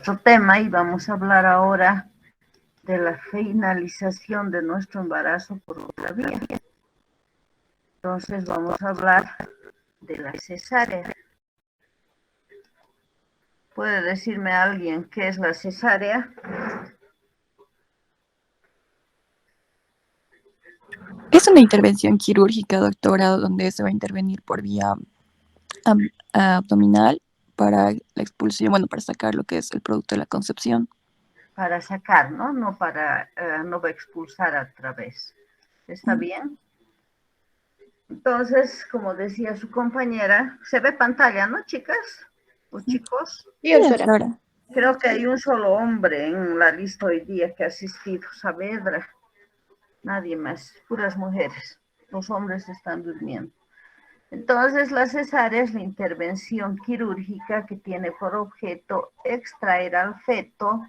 Otro tema y vamos a hablar ahora de la finalización de nuestro embarazo por otra vía. Entonces vamos a hablar de la cesárea. ¿Puede decirme alguien qué es la cesárea? Es una intervención quirúrgica, doctora, donde se va a intervenir por vía abdominal para la expulsión, bueno, para sacar lo que es el producto de la concepción. Para sacar, ¿no? No para, no va a expulsar a través. ¿Está bien? Entonces, como decía su compañera, se ve pantalla, ¿no, chicas? ¿O chicos? Sí, doctora. Creo que hay un solo hombre en la lista hoy día que ha asistido, Saavedra. Nadie más, puras mujeres. Los hombres están durmiendo. Entonces, la cesárea es la intervención quirúrgica que tiene por objeto extraer al feto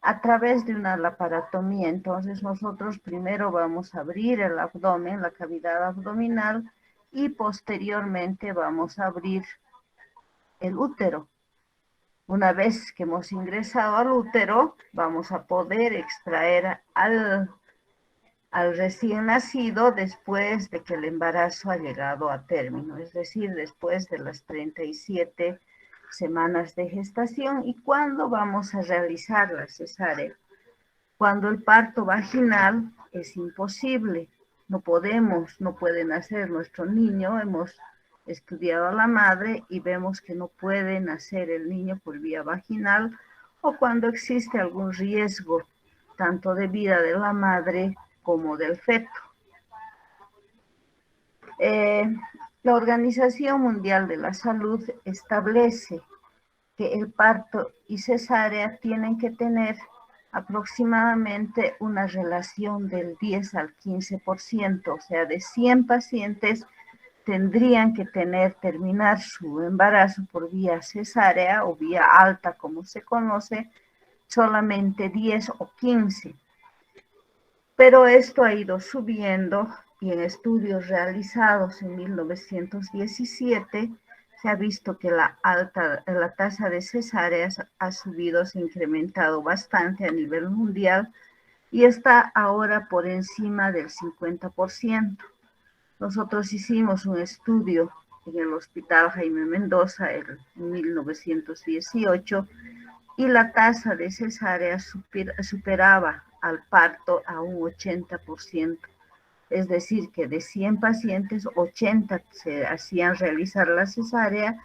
a través de una laparotomía. Entonces, nosotros primero vamos a abrir el abdomen, la cavidad abdominal, y posteriormente vamos a abrir el útero. Una vez que hemos ingresado al útero, vamos a poder extraer al recién nacido después de que el embarazo ha llegado a término, es decir, después de las 37 semanas de gestación. ¿Y cuándo vamos a realizar la cesárea? Cuando el parto vaginal es imposible, no puede nacer nuestro niño, hemos estudiado a la madre y vemos que no puede nacer el niño por vía vaginal, o cuando existe algún riesgo tanto de vida de la madre como del feto. La Organización Mundial de la Salud establece que el parto y cesárea tienen que tener aproximadamente una relación del 10 al 15%, o sea, de 100 pacientes tendrían que terminar su embarazo por vía cesárea o vía alta, como se conoce, solamente 10 o 15. Pero esto ha ido subiendo y en estudios realizados en 1917 se ha visto que la tasa de cesáreas ha subido, se ha incrementado bastante a nivel mundial y está ahora por encima del 50%. Nosotros hicimos un estudio en el Hospital Jaime Mendoza en 1918 y la tasa de cesárea superaba al parto a un 80%. Es decir, que de 100 pacientes, 80 se hacían realizar la cesárea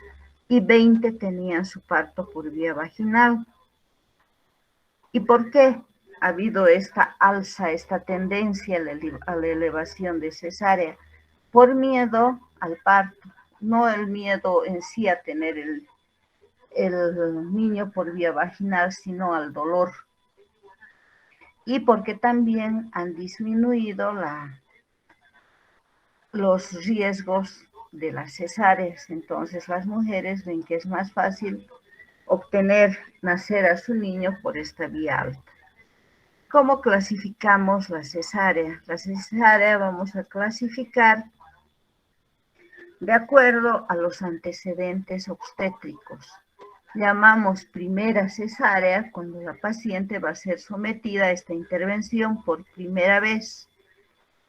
y 20 tenían su parto por vía vaginal. ¿Y por qué ha habido esta alza, esta tendencia a la elevación de cesárea? Por miedo al parto, no el miedo en sí a tener el niño por vía vaginal, sino al dolor. Y porque también han disminuido los riesgos de las cesáreas. Entonces las mujeres ven que es más fácil nacer a su niño por esta vía alta. ¿Cómo clasificamos la cesárea? La cesárea vamos a clasificar de acuerdo a los antecedentes obstétricos. Llamamos primera cesárea cuando la paciente va a ser sometida a esta intervención por primera vez.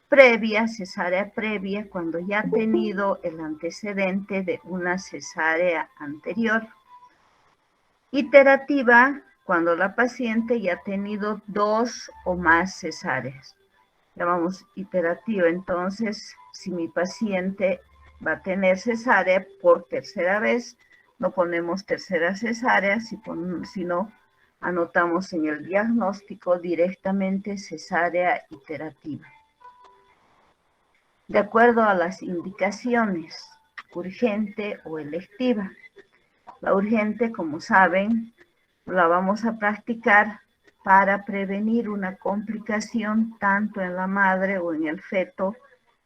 Previa, cesárea previa, cuando ya ha tenido el antecedente de una cesárea anterior. Iterativa, cuando la paciente ya ha tenido 2 o más cesáreas. Llamamos iterativa. Entonces, si mi paciente va a tener cesárea por tercera vez, no ponemos tercera cesárea, sino anotamos en el diagnóstico directamente cesárea iterativa. De acuerdo a las indicaciones, urgente o electiva. La urgente, como saben, la vamos a practicar para prevenir una complicación tanto en la madre o en el feto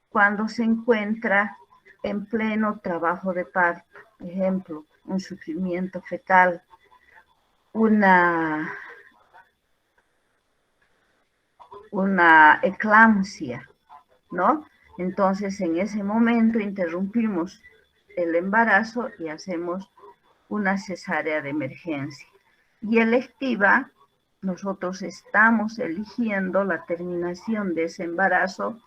cuando se encuentra en pleno trabajo de parto. Ejemplo, un sufrimiento fetal, una eclampsia, ¿no? Entonces, en ese momento interrumpimos el embarazo y hacemos una cesárea de emergencia. y electiva, nosotros estamos eligiendo la terminación de ese embarazo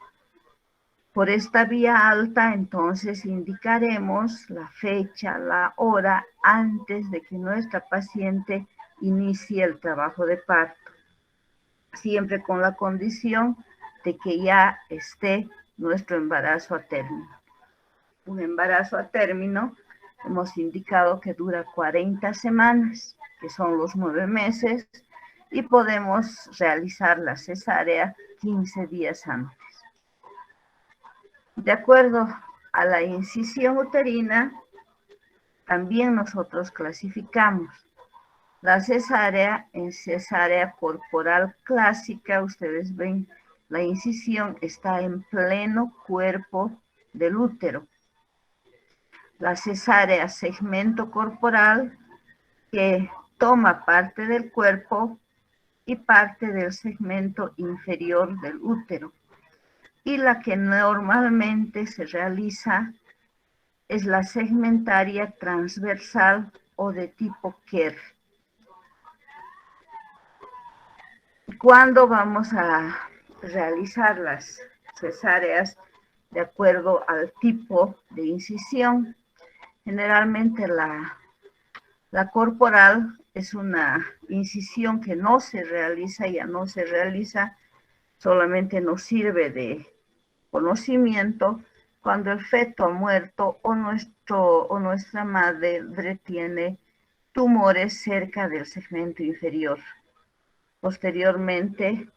por esta vía alta. Entonces indicaremos la fecha, la hora antes de que nuestra paciente inicie el trabajo de parto, siempre con la condición de que ya esté nuestro embarazo a término. Un embarazo a término hemos indicado que dura 40 semanas, que son los 9 meses, y podemos realizar la cesárea 15 días antes. De acuerdo a la incisión uterina, también nosotros clasificamos la cesárea en cesárea corporal clásica. Ustedes ven, la incisión está en pleno cuerpo del útero. La cesárea segmento corporal, que toma parte del cuerpo y parte del segmento inferior del útero. Y la que normalmente se realiza es la segmentaria transversal o de tipo Kerr. ¿Cuándo vamos a realizar las cesáreas? De acuerdo al tipo de incisión. Generalmente la corporal es una incisión que no se realiza, ya no se realiza, solamente nos sirve de conocimiento cuando el feto ha muerto o nuestra madre tiene tumores cerca del segmento inferior. Posteriormente,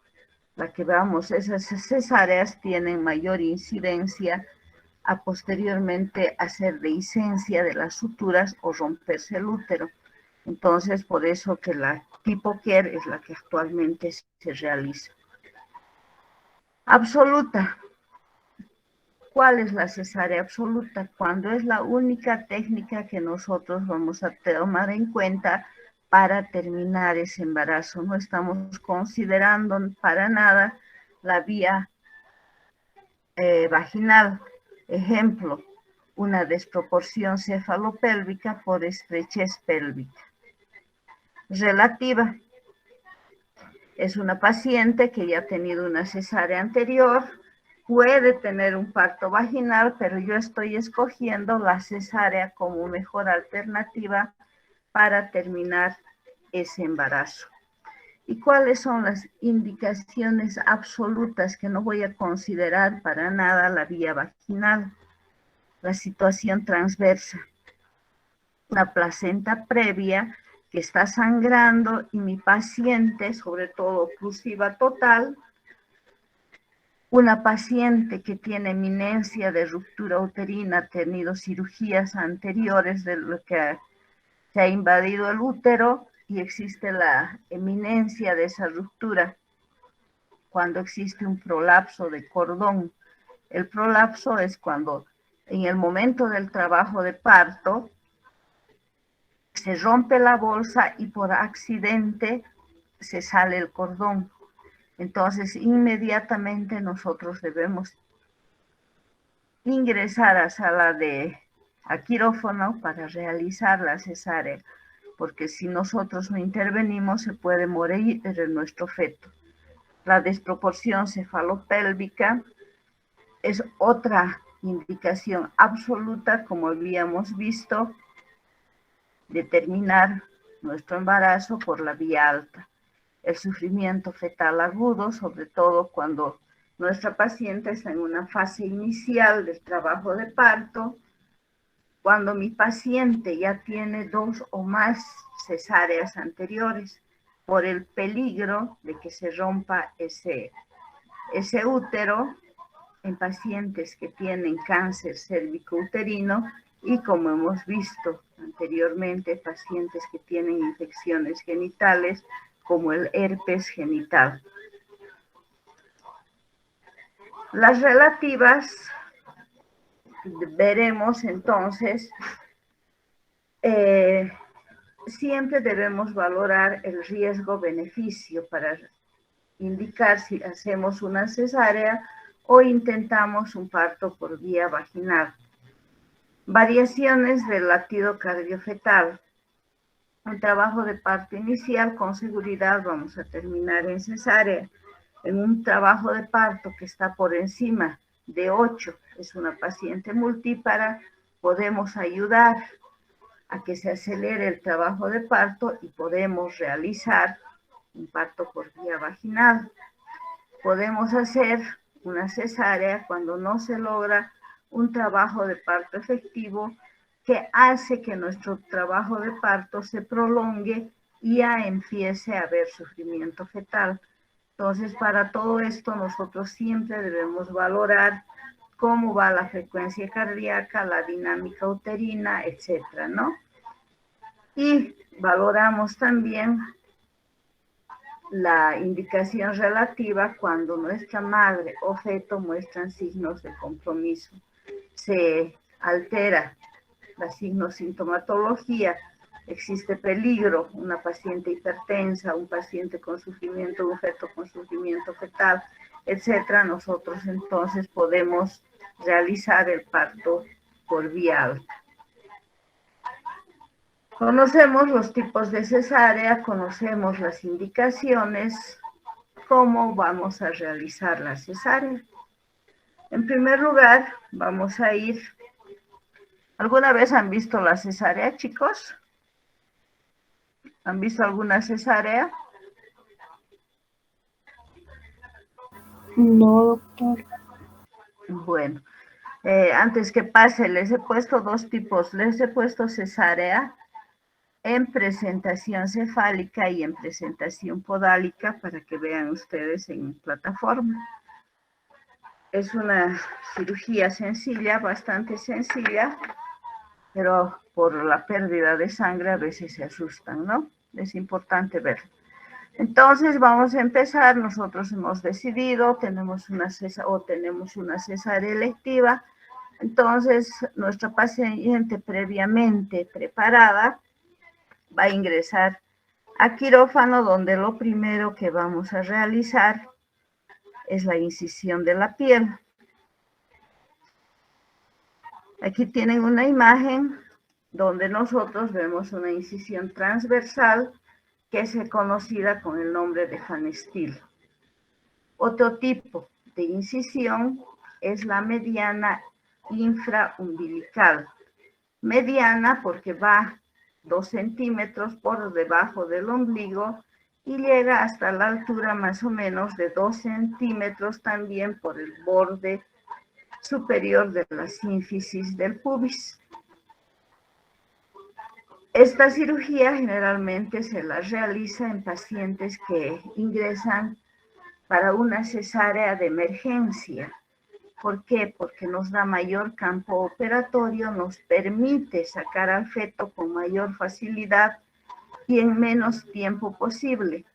esas cesáreas tienen mayor incidencia a posteriormente hacer dehiscencia de las suturas o romperse el útero. Entonces, por eso que la tipo Kerr es la que actualmente se realiza. Absoluta. ¿Cuál es la cesárea absoluta? Cuando es la única técnica que nosotros vamos a tomar en cuenta para terminar ese embarazo. No estamos considerando para nada la vía vaginal. Ejemplo, una desproporción cefalopélvica por estrechez pélvica. Relativa. Es una paciente que ya ha tenido una cesárea anterior, puede tener un parto vaginal, pero yo estoy escogiendo la cesárea como mejor alternativa para terminar ese embarazo. ¿Y cuáles son las indicaciones absolutas que no voy a considerar para nada la vía vaginal? La situación transversa, una placenta previa que está sangrando y mi paciente, sobre todo oclusiva total, una paciente que tiene eminencia de ruptura uterina, ha tenido cirugías anteriores de lo que se ha invadido el útero y existe la eminencia de esa ruptura cuando existe un prolapso de cordón. El prolapso es cuando en el momento del trabajo de parto se rompe la bolsa y por accidente se sale el cordón. Entonces, inmediatamente nosotros debemos ingresar a sala a quirófano para realizar la cesárea, porque si nosotros no intervenimos se puede morir nuestro feto. La desproporción cefalopélvica es otra indicación absoluta, como habíamos visto, de terminar nuestro embarazo por la vía alta. El sufrimiento fetal agudo, sobre todo cuando nuestra paciente está en una fase inicial del trabajo de parto, cuando mi paciente ya tiene 2 o más cesáreas anteriores, por el peligro de que se rompa ese útero en pacientes que tienen cáncer cérvico-uterino y, como hemos visto anteriormente, pacientes que tienen infecciones genitales como el herpes genital. Las relativas, veremos entonces, siempre debemos valorar el riesgo-beneficio para indicar si hacemos una cesárea o intentamos un parto por vía vaginal. Variaciones del latido cardiofetal. un trabajo de parto inicial, con seguridad vamos a terminar en cesárea. En un trabajo de parto que está por encima de 8, es una paciente multípara, podemos ayudar a que se acelere el trabajo de parto y podemos realizar un parto por vía vaginal. Podemos hacer una cesárea cuando no se logra un trabajo de parto efectivo que hace que nuestro trabajo de parto se prolongue y ya empiece a haber sufrimiento fetal. Entonces, para todo esto, nosotros siempre debemos valorar cómo va la frecuencia cardíaca, la dinámica uterina, etcétera, ¿no? Y valoramos también la indicación relativa cuando nuestra madre o feto muestran signos de compromiso. Se altera la signosintomatología, existe peligro, una paciente hipertensa, un paciente con sufrimiento, un feto con sufrimiento fetal, etcétera. Nosotros entonces podemos realizar el parto por vía alta. Conocemos los tipos de cesárea, conocemos las indicaciones, cómo vamos a realizar la cesárea. En primer lugar, vamos a ir. ¿Alguna vez han visto la cesárea, chicos? ¿Han visto alguna cesárea? No, doctor. Bueno, antes que pase, les he puesto dos tipos. Les he puesto cesárea en presentación cefálica y en presentación podálica para que vean ustedes en plataforma. Es una cirugía sencilla, bastante sencilla, pero por la pérdida de sangre a veces se asustan, ¿no? Es importante verlo. Entonces vamos a empezar. Nosotros hemos decidido, tenemos una cesárea electiva. Entonces nuestra paciente previamente preparada va a ingresar a quirófano, donde lo primero que vamos a realizar es la incisión de la piel. Aquí tienen una imagen donde nosotros vemos una incisión transversal que es conocida con el nombre de Pfannstiel. Otro tipo de incisión es la mediana infraumbilical. Mediana porque va 2 centímetros por debajo del ombligo y llega hasta la altura más o menos de 2 centímetros también por el borde superior de la sínfisis del pubis. Esta cirugía generalmente se la realiza en pacientes que ingresan para una cesárea de emergencia. ¿Por qué? Porque nos da mayor campo operatorio, nos permite sacar al feto con mayor facilidad y en menos tiempo posible.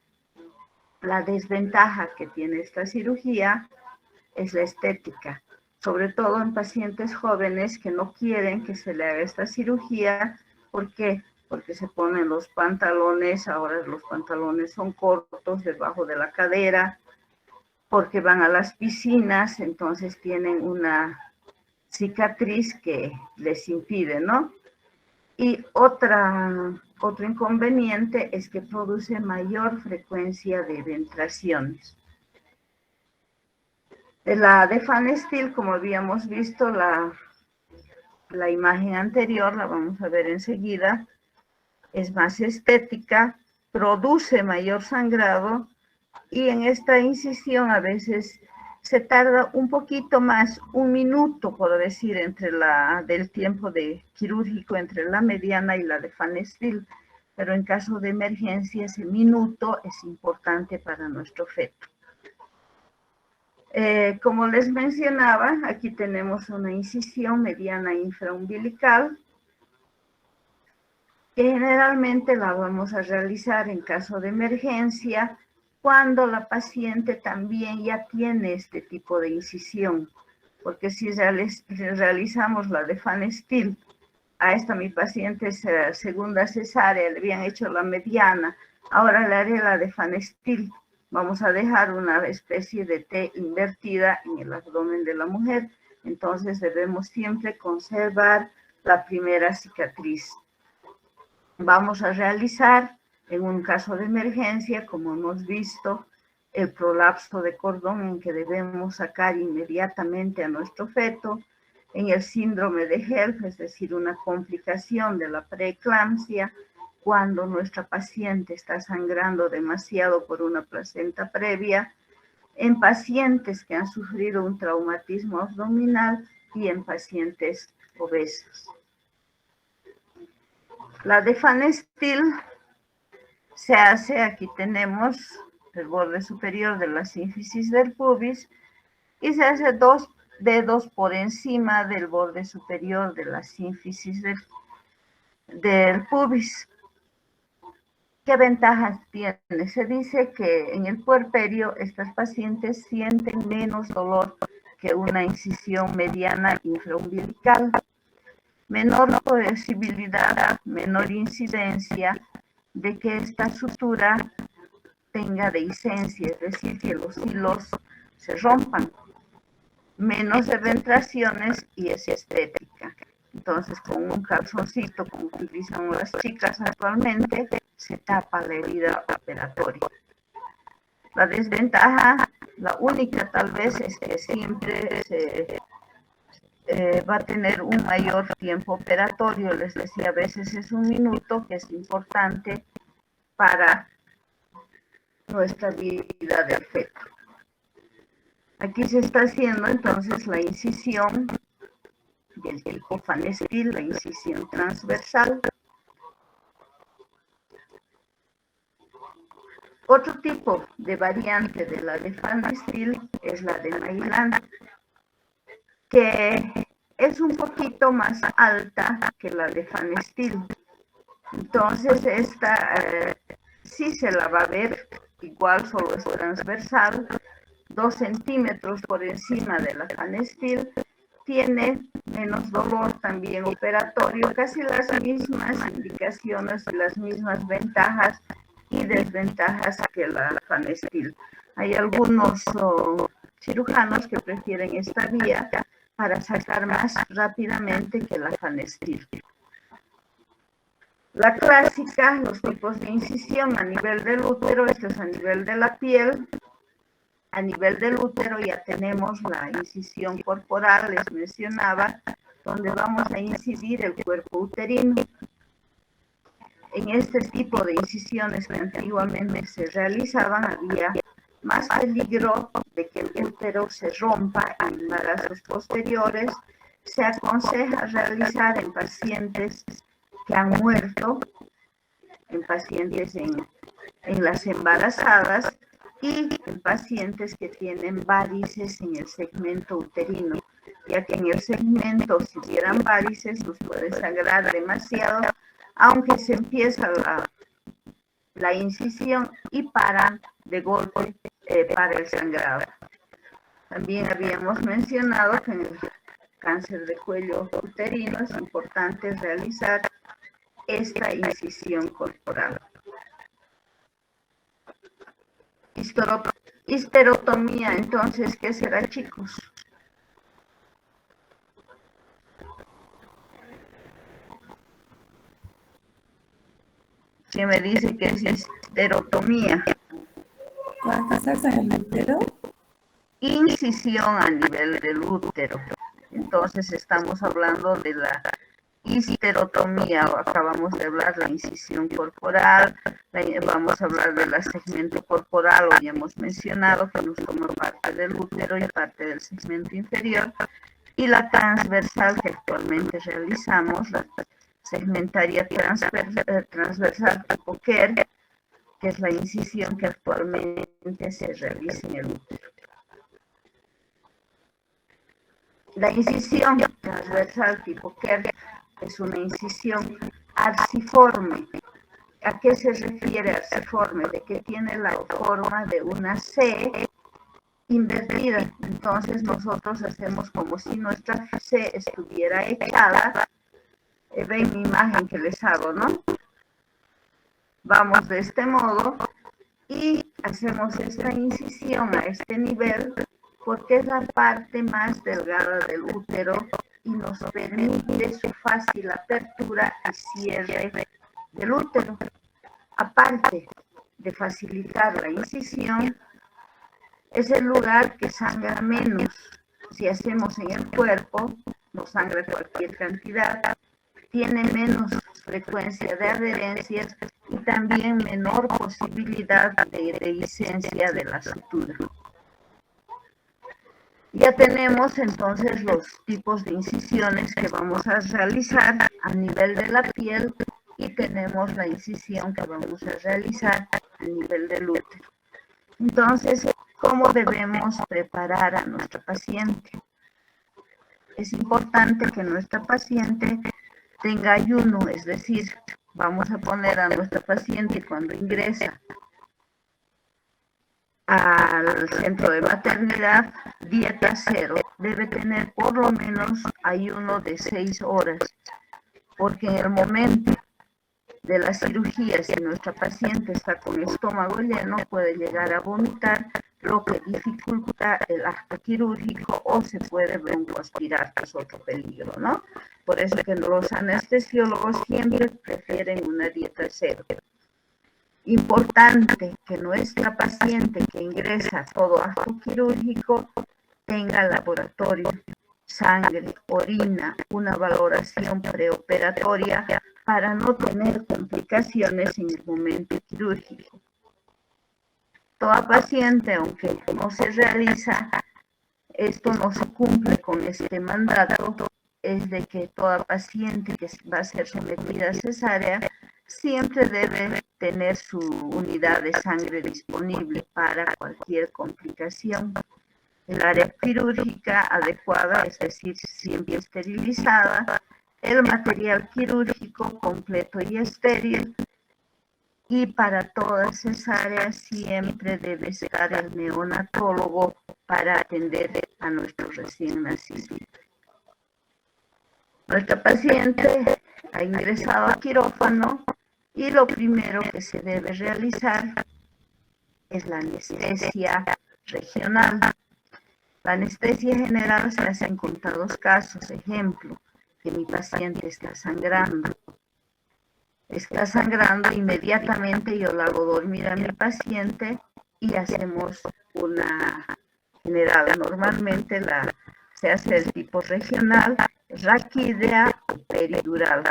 La desventaja que tiene esta cirugía es la estética, sobre todo en pacientes jóvenes que no quieren que se le haga esta cirugía. ¿Por qué? Porque se ponen los pantalones, ahora los pantalones son cortos debajo de la cadera, porque van a las piscinas, entonces tienen una cicatriz que les impide, ¿no? Y otro inconveniente es que produce mayor frecuencia de ventraciones. La de Pfannstiel, como habíamos visto, la imagen anterior, la vamos a ver enseguida, es más estética, produce mayor sangrado y en esta incisión a veces se tarda un poquito más, 1 minuto, por decir, del tiempo quirúrgico entre la mediana y la de Pfannstiel, pero en caso de emergencia ese minuto es importante para nuestro feto. Como les mencionaba, aquí tenemos una incisión mediana infraumbilical, que generalmente la vamos a realizar en caso de emergencia, cuando la paciente también ya tiene este tipo de incisión, porque si realizamos la de Pfannstiel, a esta mi paciente es segunda cesárea, le habían hecho la mediana, ahora le haré la de Pfannstiel. Vamos a dejar una especie de T invertida en el abdomen de la mujer, entonces debemos siempre conservar la primera cicatriz. Vamos a realizar, en un caso de emergencia, como hemos visto, el prolapso de cordón en que debemos sacar inmediatamente a nuestro feto, en el síndrome de HELLP, es decir, una complicación de la preeclampsia, cuando nuestra paciente está sangrando demasiado por una placenta previa, en pacientes que han sufrido un traumatismo abdominal y en pacientes obesos. La Defanestil se hace, aquí tenemos el borde superior de la sínfisis del pubis y se hace 2 dedos por encima del borde superior de la sínfisis del pubis. ¿Qué ventajas tiene? Se dice que en el puerperio estas pacientes sienten menos dolor que una incisión mediana infraumbilical, menor posibilidad, menor incidencia de que esta sutura tenga dehiscencia, es decir, que los hilos se rompan, menos eventraciones y es estética. Entonces, con un calzoncito, como utilizan las chicas actualmente, se tapa la herida operatoria. La desventaja, la única tal vez, es que siempre va a tener un mayor tiempo operatorio. Les decía, a veces es 1 minuto, que es importante para nuestra vida del feto. Aquí se está haciendo entonces la incisión del tipo Fanestil, la incisión transversal. Otro tipo de variante de la de Fanestil es la de Maillard, que es un poquito más alta que la de Fanestil. Entonces esta sí se la va a ver, igual solo es transversal, 2 centímetros por encima de la Fanestil, tiene menos dolor también operatorio, casi las mismas indicaciones y las mismas ventajas y desventajas que la Fanestil. Hay algunos cirujanos que prefieren esta vía para sacar más rápidamente que la Fanestil. La clásica, los tipos de incisión a nivel del útero, esto es a nivel de la piel. A nivel del útero ya tenemos la incisión corporal, les mencionaba, donde vamos a incidir el cuerpo uterino. En este tipo de incisiones que antiguamente se realizaban, había más peligro de que el útero se rompa en embarazos posteriores. Se aconseja realizar en pacientes que han muerto, en pacientes en las embarazadas, y en pacientes que tienen varices en el segmento uterino, ya que en el segmento, si hubieran varices, nos puede sangrar demasiado, aunque se empieza la incisión y paran de golpe para el sangrado. También habíamos mencionado que en el cáncer de cuello uterino es importante realizar esta incisión corporal. Histerotomía, entonces, ¿qué será, chicos? ¿Quién me dice que es histerotomía? ¿Pasarse en el útero? Incisión a nivel del útero. Entonces estamos hablando de la histerotomía, acabamos de hablar de la incisión corporal, vamos a hablar de la segmento corporal, hoy hemos mencionado que nos toma parte del útero y parte del segmento inferior, y la transversal que actualmente realizamos, la segmentaria transversal tipo Kerr, que es la incisión que actualmente se realiza en el útero. La incisión transversal tipo Kerr es una incisión arciforme. ¿A qué se refiere arciforme? De que tiene la forma de una C invertida. Entonces nosotros hacemos como si nuestra C estuviera echada. Ven mi imagen que les hago, ¿no? Vamos de este modo y hacemos esta incisión a este nivel porque es la parte más delgada del útero y nos permite su fácil apertura y cierre del útero. Aparte de facilitar la incisión, es el lugar que sangra menos. Si hacemos en el cuerpo, no sangra cualquier cantidad, tiene menos frecuencia de adherencias y también menor posibilidad de dehiscencia de la sutura. Ya tenemos entonces los tipos de incisiones que vamos a realizar a nivel de la piel y tenemos la incisión que vamos a realizar a nivel del útero. Entonces, ¿cómo debemos preparar a nuestra paciente? Es importante que nuestra paciente tenga ayuno, es decir, vamos a poner a nuestra paciente cuando ingresa al centro de maternidad, dieta cero, debe tener por lo menos ayuno de 6 horas, porque en el momento de la cirugía, si nuestra paciente está con estómago lleno, puede llegar a vomitar, lo que dificulta el acto quirúrgico o se puede broncoaspirar, que es otro peligro, ¿no? Por eso que los anestesiólogos siempre prefieren una dieta cero. Importante que nuestra paciente que ingresa a todo acto quirúrgico tenga laboratorio, sangre, orina, una valoración preoperatoria para no tener complicaciones en el momento quirúrgico. Toda paciente, aunque no se realiza, esto no se cumple con este mandato, es de que toda paciente que va a ser sometida a cesárea siempre debe tener su unidad de sangre disponible para cualquier complicación. El área quirúrgica adecuada, es decir, siempre esterilizada, el material quirúrgico completo y estéril, y para toda cesárea siempre debe estar el neonatólogo para atender a nuestro recién nacido. Nuestra paciente ha ingresado al quirófano y lo primero que se debe realizar es la anestesia regional. La anestesia general se hace en contados casos. Ejemplo, que mi paciente está sangrando, inmediatamente yo la hago dormir a mi paciente y hacemos una general. Normalmente se hace el tipo regional, raquídea o peridural.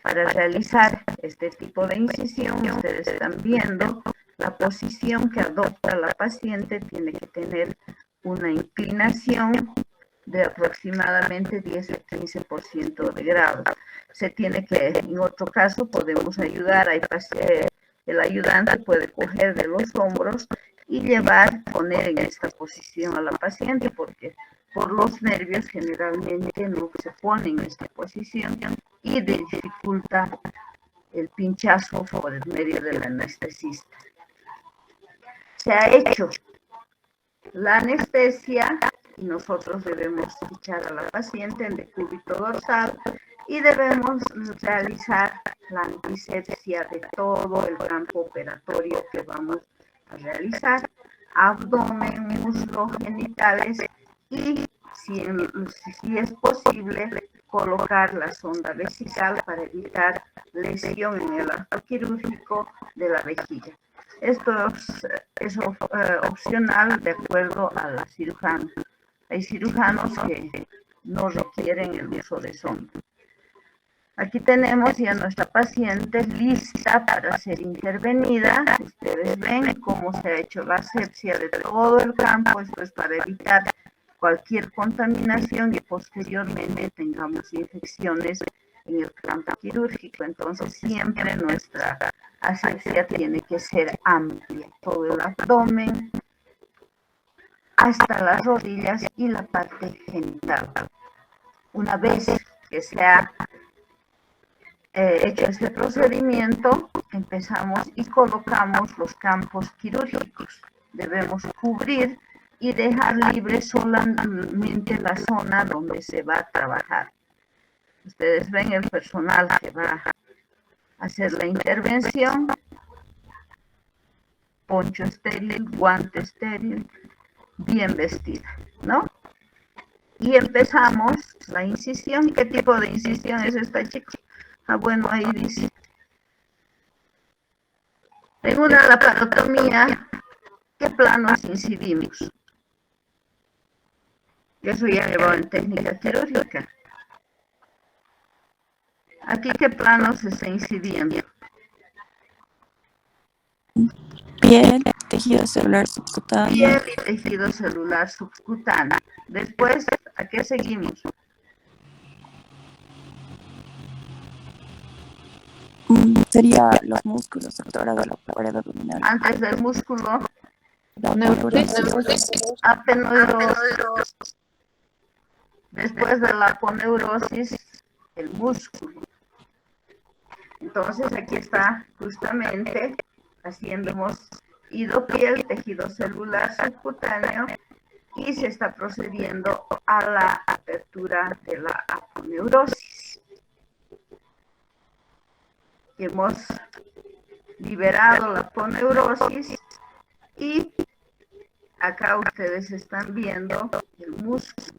Para realizar este tipo de incisión, ustedes están viendo la posición que adopta la paciente, tiene que tener una inclinación de aproximadamente 10 a 15% de grado. Se tiene que, en otro caso, podemos ayudar, el ayudante puede coger de los hombros y poner en esta posición a la paciente, porque por los nervios generalmente no se pone en esta posición y dificulta el pinchazo por el medio del anestesista. Se ha hecho la anestesia y nosotros debemos fichar a la paciente en decúbito dorsal y debemos realizar la antisepsia de todo el campo operatorio que vamos a realizar, abdomen, muslo, genitales y si es posible colocar la sonda vesical para evitar lesión en el acto quirúrgico de la vejiga. Esto es opcional de acuerdo a la cirujana. Hay cirujanos que no requieren el uso de sonda. Aquí tenemos ya nuestra paciente lista para ser intervenida. Ustedes ven cómo se ha hecho la asepsia de todo el campo. Esto es para evitar cualquier contaminación y posteriormente tengamos infecciones en el campo quirúrgico. Entonces siempre nuestra asepsia tiene que ser amplia, todo el abdomen hasta las rodillas y la parte genital. Una vez que se ha hecho este procedimiento, empezamos y colocamos los campos quirúrgicos. Debemos cubrir y dejar libre solamente la zona donde se va a trabajar. Ustedes ven el personal que va a hacer la intervención, poncho estéril, guante estéril, bien vestida, ¿no? Y empezamos la incisión. ¿Qué tipo de incisión es esta, chicos? Bueno, ahí dice. En una laparotomía, ¿qué planos incidimos? Eso ya llevado en técnica quirúrgica. Aquí, ¿qué planos se está incidiendo? Piel, tejido celular subcutáneo. Piel y tejido celular subcutáneo. Después, ¿a qué seguimos? Sería los músculos, doctora, de la pared abdominal. Antes del músculo, La aponeurosis. apeneurosis. Después de la aponeurosis, el músculo. Entonces aquí está justamente haciendo, hemos ido piel, tejido celular subcutáneo y se está procediendo a la apertura de la aponeurosis. Hemos liberado la aponeurosis y acá ustedes están viendo el músculo.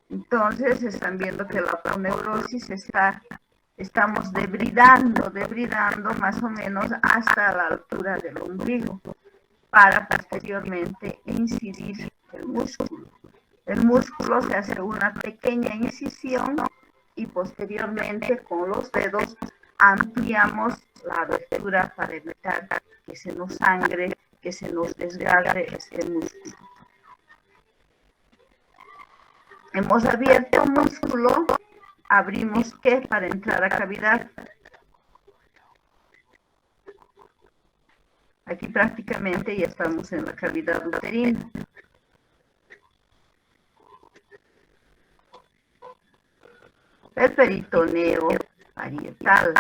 Entonces están viendo que la aponeurosis estamos debridando más o menos hasta la altura del ombligo para posteriormente incidir el músculo. El músculo se hace una pequeña incisión y posteriormente con los dedos ampliamos la abertura para evitar que se nos sangre, que se nos desgarre este músculo. Hemos abierto el músculo, abrimos ¿qué? Para entrar a cavidad. Aquí prácticamente ya estamos en la cavidad uterina. El peritoneo parietal.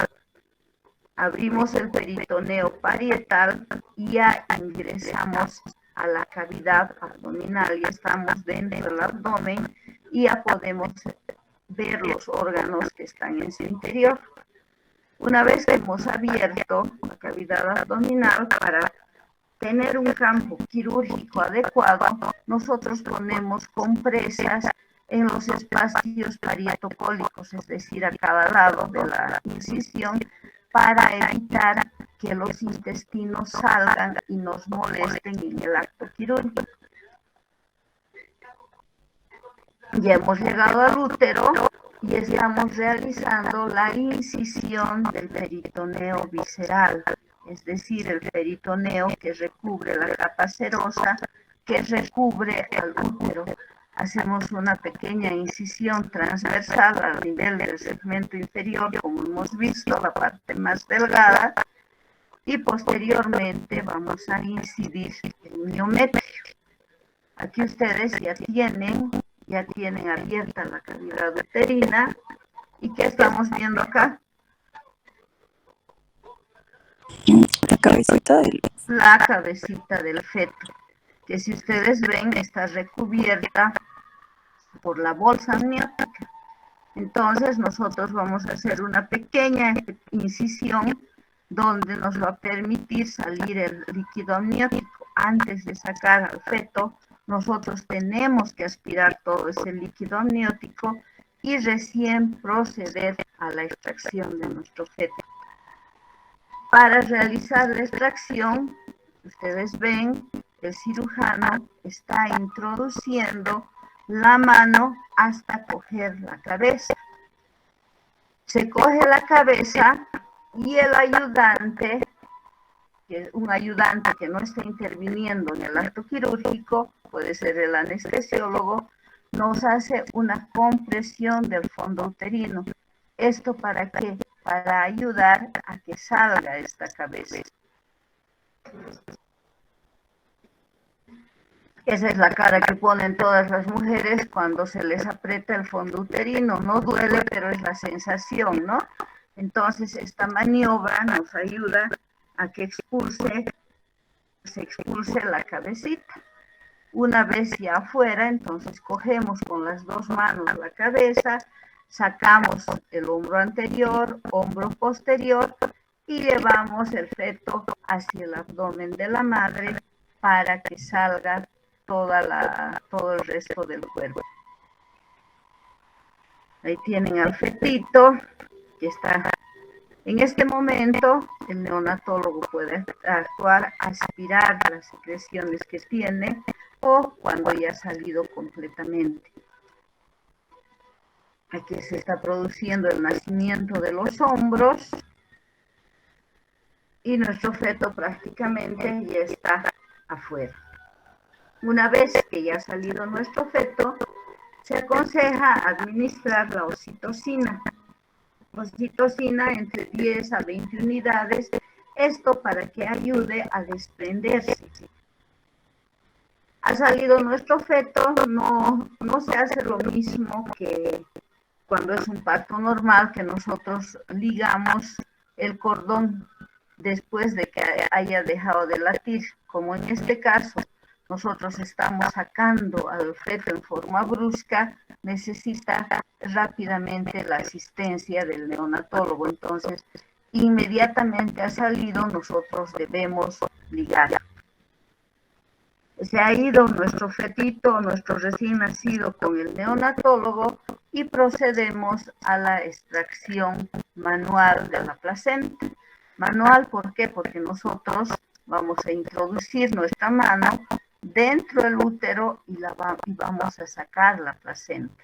Abrimos el peritoneo parietal y ya ingresamos a la cavidad abdominal. Ya estamos dentro del abdomen y ya podemos ver los órganos que están en su interior. Una vez que hemos abierto la cavidad abdominal para tener un campo quirúrgico adecuado, nosotros ponemos compresas en los espacios parietocólicos, es decir, a cada lado de la incisión, para evitar que los intestinos salgan y nos molesten en el acto quirúrgico. Ya hemos llegado al útero y estamos realizando la incisión del peritoneo visceral, es decir, el peritoneo que recubre la capa serosa que recubre al útero. Hacemos una pequeña incisión transversal al nivel del segmento inferior, como hemos visto, la parte más delgada, y posteriormente vamos a incidir el miometrio. Aquí ustedes ya tienen abierta la cavidad uterina. ¿Y qué estamos viendo acá? La cabecita del feto, que si ustedes ven está recubierta por la bolsa amniótica. Entonces nosotros vamos a hacer una pequeña incisión donde nos va a permitir salir el líquido amniótico. Antes de sacar al feto, nosotros tenemos que aspirar todo ese líquido amniótico y recién proceder a la extracción de nuestro feto. Para realizar la extracción, ustedes ven, el cirujano está introduciendo la mano hasta coger la cabeza. Se coge la cabeza y el ayudante, un ayudante que no está interviniendo en el acto quirúrgico, puede ser el anestesiólogo, nos hace una compresión del fondo uterino. ¿Esto para qué? Para ayudar a que salga esta cabeza. Esa es la cara que ponen todas las mujeres cuando se les aprieta el fondo uterino. No duele, pero es la sensación, ¿no? Entonces, esta maniobra nos ayuda a que se expulse la cabecita. Una vez ya afuera, entonces cogemos con las dos manos la cabeza, sacamos el hombro anterior, hombro posterior y llevamos el feto hacia el abdomen de la madre para que salga todo el resto del cuerpo. Ahí tienen al fetito, que está en este momento. El neonatólogo puede actuar, aspirar las secreciones que tiene o cuando ya ha salido completamente. Aquí se está produciendo el nacimiento de los hombros y nuestro feto prácticamente ya está afuera. Una vez que ya ha salido nuestro feto, se aconseja administrar la oxitocina. Oxitocina entre 10 a 20 unidades, esto para que ayude a desprenderse. Ha salido nuestro feto, no se hace lo mismo que cuando es un parto normal, que nosotros ligamos el cordón después de que haya dejado de latir. Como en este caso nosotros estamos sacando al feto en forma brusca, necesita rápidamente la asistencia del neonatólogo. Entonces, inmediatamente ha salido, nosotros debemos ligar. Se ha ido nuestro fetito, nuestro recién nacido con el neonatólogo y procedemos a la extracción manual de la placenta. Manual, ¿por qué? Porque nosotros vamos a introducir nuestra mano dentro del útero y vamos a sacar la placenta.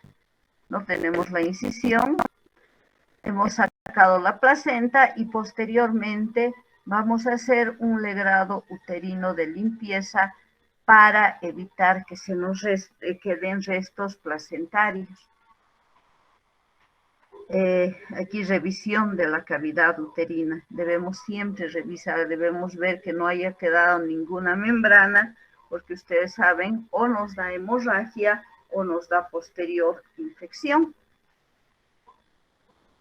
No tenemos la incisión, hemos sacado la placenta y posteriormente vamos a hacer un legrado uterino de limpieza para evitar que se nos queden restos placentarios. Aquí revisión de la cavidad uterina. Debemos siempre revisar, debemos ver que no haya quedado ninguna membrana, porque ustedes saben, o nos da hemorragia o nos da posterior infección.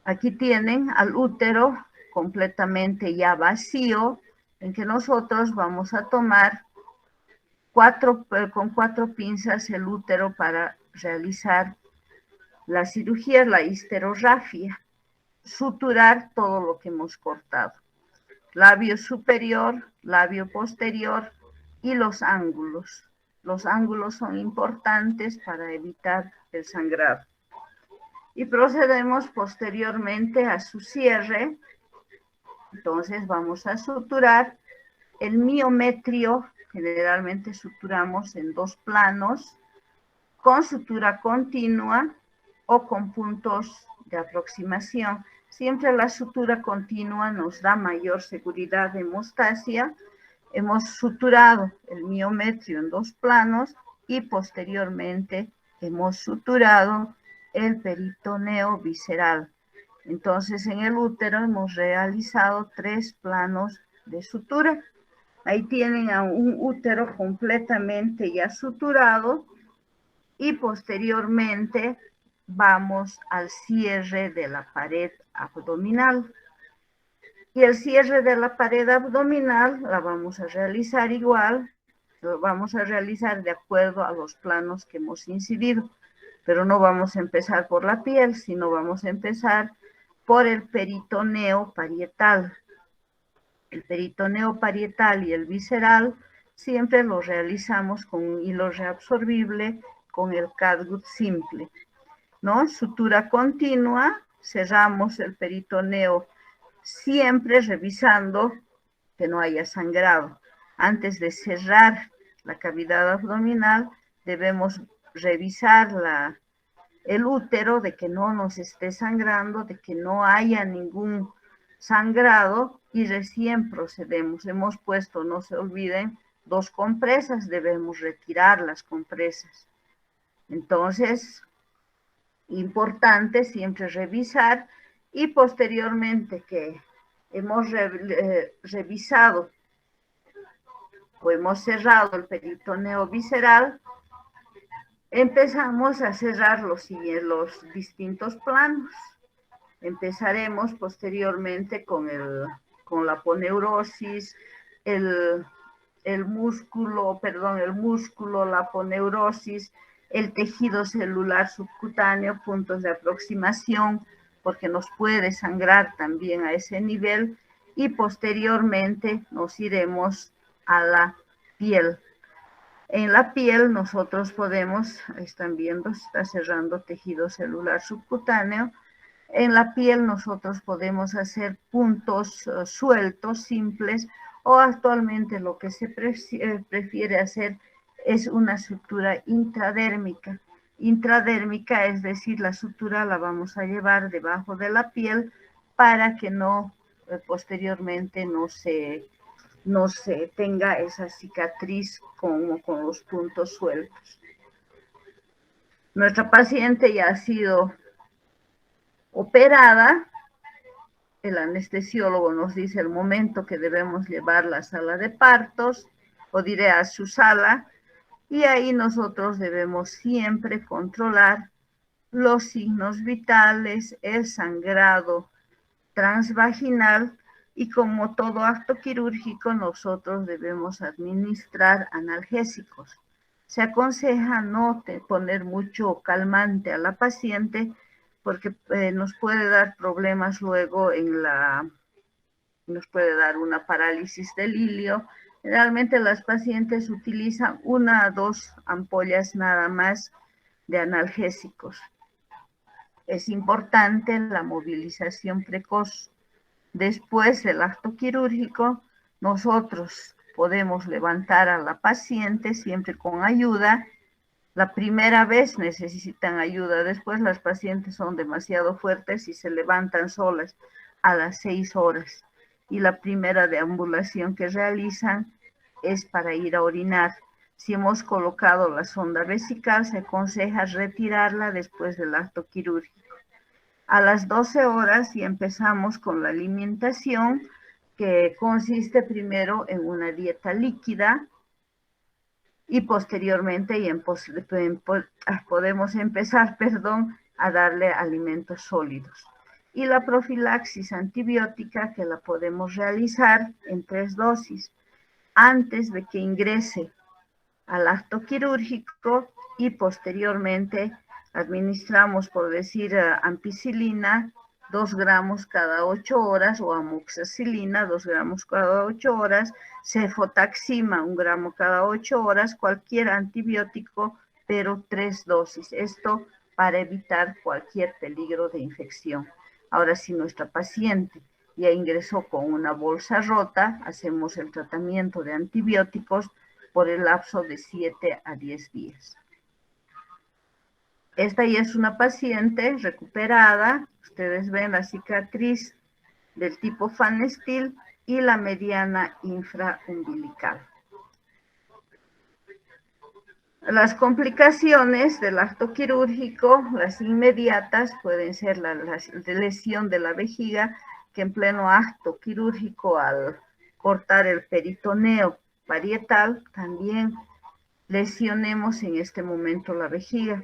Aquí tienen al útero completamente ya vacío, en que nosotros vamos a tomar con 4 pinzas el útero para realizar la cirugía, la histerorrafia, suturar todo lo que hemos cortado. Labio superior, labio posterior y los ángulos. Los ángulos son importantes para evitar el sangrado. Y procedemos posteriormente a su cierre. Entonces vamos a suturar el miometrio. Generalmente suturamos en 2 planos, con sutura continua o con puntos de aproximación. Siempre la sutura continua nos da mayor seguridad de hemostasia. Hemos suturado el miometrio en 2 planos y posteriormente hemos suturado el peritoneo visceral. Entonces en el útero hemos realizado 3 planos de sutura. Ahí tienen a un útero completamente ya suturado y posteriormente vamos al cierre de la pared abdominal. Y el cierre de la pared abdominal la vamos a realizar igual, lo vamos a realizar de acuerdo a los planos que hemos incidido, pero no vamos a empezar por la piel, sino vamos a empezar por el peritoneo parietal. El peritoneo parietal y el visceral siempre lo realizamos con un hilo reabsorbible con el catgut simple, ¿no? Sutura continua, cerramos el peritoneo siempre revisando que no haya sangrado. Antes de cerrar la cavidad abdominal debemos revisar el útero de que no nos esté sangrando, de que no haya ningún sangrado y recién procedemos. Hemos puesto, no se olviden, 2 compresas, debemos retirar las compresas. Entonces, importante siempre revisar y posteriormente que hemos revisado o hemos cerrado el peritoneo visceral, empezamos a cerrar los distintos planos. Empezaremos posteriormente con la aponeurosis, el músculo, la aponeurosis, el tejido celular subcutáneo, puntos de aproximación, porque nos puede sangrar también a ese nivel, y posteriormente nos iremos a la piel. En la piel nosotros podemos, están viendo, está cerrando tejido celular subcutáneo. En la piel nosotros podemos hacer puntos sueltos, simples, o actualmente lo que se prefiere hacer es una sutura intradérmica. Intradérmica, es decir, la sutura la vamos a llevar debajo de la piel para que no posteriormente no se tenga esa cicatriz con los puntos sueltos. Nuestra paciente ya ha sido operada. El anestesiólogo nos dice el momento que debemos llevarla a sala de partos, o diré a su sala, y ahí nosotros debemos siempre controlar los signos vitales, el sangrado transvaginal, y como todo acto quirúrgico nosotros debemos administrar analgésicos. Se aconseja no poner mucho calmante a la paciente porque nos puede dar problemas luego nos puede dar una parálisis del ilio. Generalmente las pacientes utilizan 1 a 2 ampollas nada más de analgésicos. Es importante la movilización precoz. Después del acto quirúrgico, nosotros podemos levantar a la paciente siempre con ayuda. La primera vez necesitan ayuda, después las pacientes son demasiado fuertes y se levantan solas a las 6 horas. Y la primera deambulación que realizan es para ir a orinar. Si hemos colocado la sonda vesical, se aconseja retirarla después del acto quirúrgico. A las 12 horas y empezamos con la alimentación, que consiste primero en una dieta líquida y posteriormente podemos empezar, a darle alimentos sólidos. Y la profilaxis antibiótica, que la podemos realizar en 3 dosis antes de que ingrese al acto quirúrgico, y posteriormente administramos, por decir, ampicilina 2 gramos cada 8 horas, o amoxicilina 2 gramos cada 8 horas, cefotaxima 1 gramo cada 8 horas, cualquier antibiótico, pero 3 dosis. Esto para evitar cualquier peligro de infección. Ahora, si nuestra paciente ya ingresó con una bolsa rota, hacemos el tratamiento de antibióticos por el lapso de 7 a 10 días. Esta ya es una paciente recuperada. Ustedes ven la cicatriz del tipo Van Steel y la mediana infraumbilical. Las complicaciones del acto quirúrgico, las inmediatas, pueden ser la lesión de la vejiga, que en pleno acto quirúrgico, al cortar el peritoneo parietal, también lesionemos en este momento la vejiga.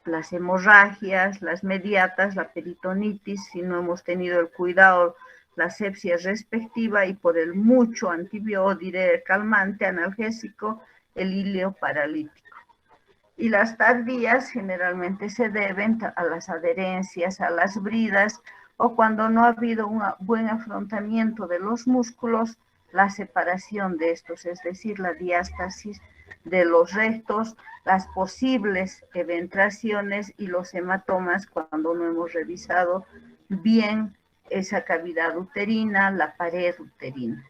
Las hemorragias, las mediatas, la peritonitis, si no hemos tenido el cuidado, la asepsia respectiva, y por el mucho antibiótico, calmante, analgésico, el ilio paralítico. Y las tardías generalmente se deben a las adherencias, a las bridas, o cuando no ha habido un buen afrontamiento de los músculos, la separación de estos, es decir, la diástasis de los rectos, las posibles eventraciones y los hematomas cuando no hemos revisado bien esa cavidad uterina, la pared uterina.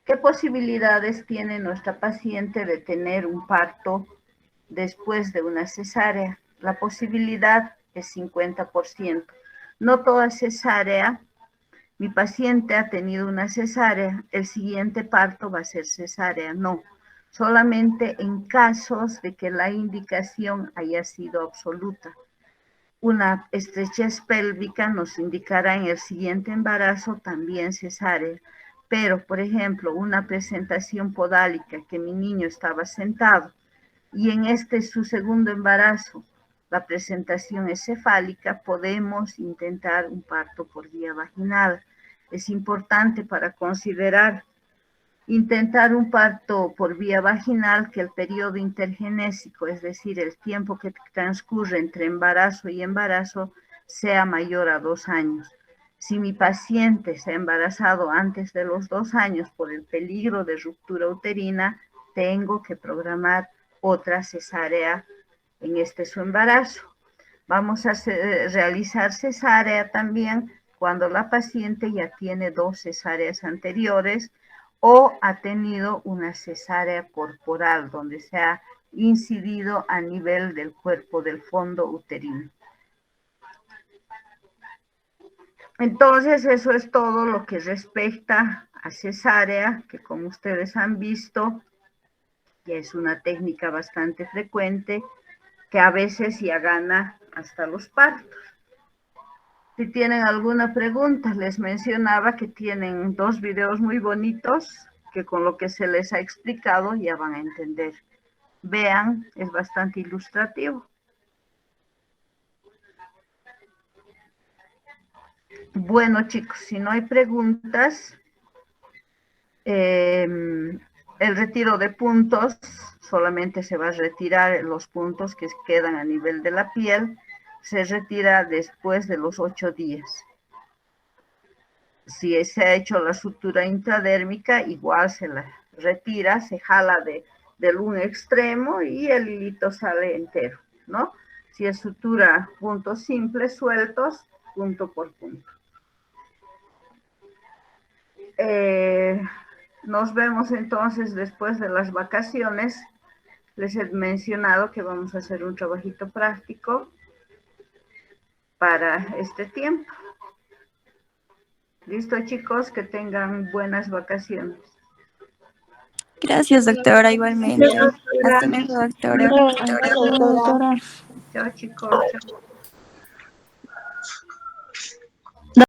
¿Qué posibilidades tiene nuestra paciente de tener un parto después de una cesárea? La posibilidad es 50%. No toda cesárea. Mi paciente ha tenido una cesárea, el siguiente parto va a ser cesárea. No, solamente en casos de que la indicación haya sido absoluta. Una estrechez pélvica nos indicará en el siguiente embarazo también cesárea. Pero, por ejemplo, una presentación podálica, que mi niño estaba sentado, y en su segundo embarazo, la presentación es cefálica, podemos intentar un parto por vía vaginal. Es importante para considerar intentar un parto por vía vaginal que el periodo intergenésico, es decir, el tiempo que transcurre entre embarazo y embarazo, sea mayor a 2 años. Si mi paciente se ha embarazado antes de los 2 años por el peligro de ruptura uterina, tengo que programar otra cesárea en su embarazo. Vamos a realizar cesárea también cuando la paciente ya tiene 2 cesáreas anteriores o ha tenido una cesárea corporal donde se ha incidido a nivel del cuerpo del fondo uterino. Entonces, eso es todo lo que respecta a cesárea, que como ustedes han visto, ya es una técnica bastante frecuente, que a veces ya gana hasta los partos. Si tienen alguna pregunta, les mencionaba que tienen 2 videos muy bonitos, que con lo que se les ha explicado ya van a entender. Vean, es bastante ilustrativo. Bueno, chicos, si no hay preguntas, el retiro de puntos, solamente se va a retirar los puntos que quedan a nivel de la piel, se retira después de los 8 días. Si se ha hecho la sutura intradérmica, igual se la retira, se jala del un extremo y el hilito sale entero, ¿no? Si es sutura puntos simples, sueltos, punto por punto. Nos vemos entonces después de las vacaciones. Les he mencionado que vamos a hacer un trabajito práctico para este tiempo. Listo, chicos, que tengan buenas vacaciones. Gracias, doctora, igualmente. Hasta luego, doctora. Chao, chicos. Chao.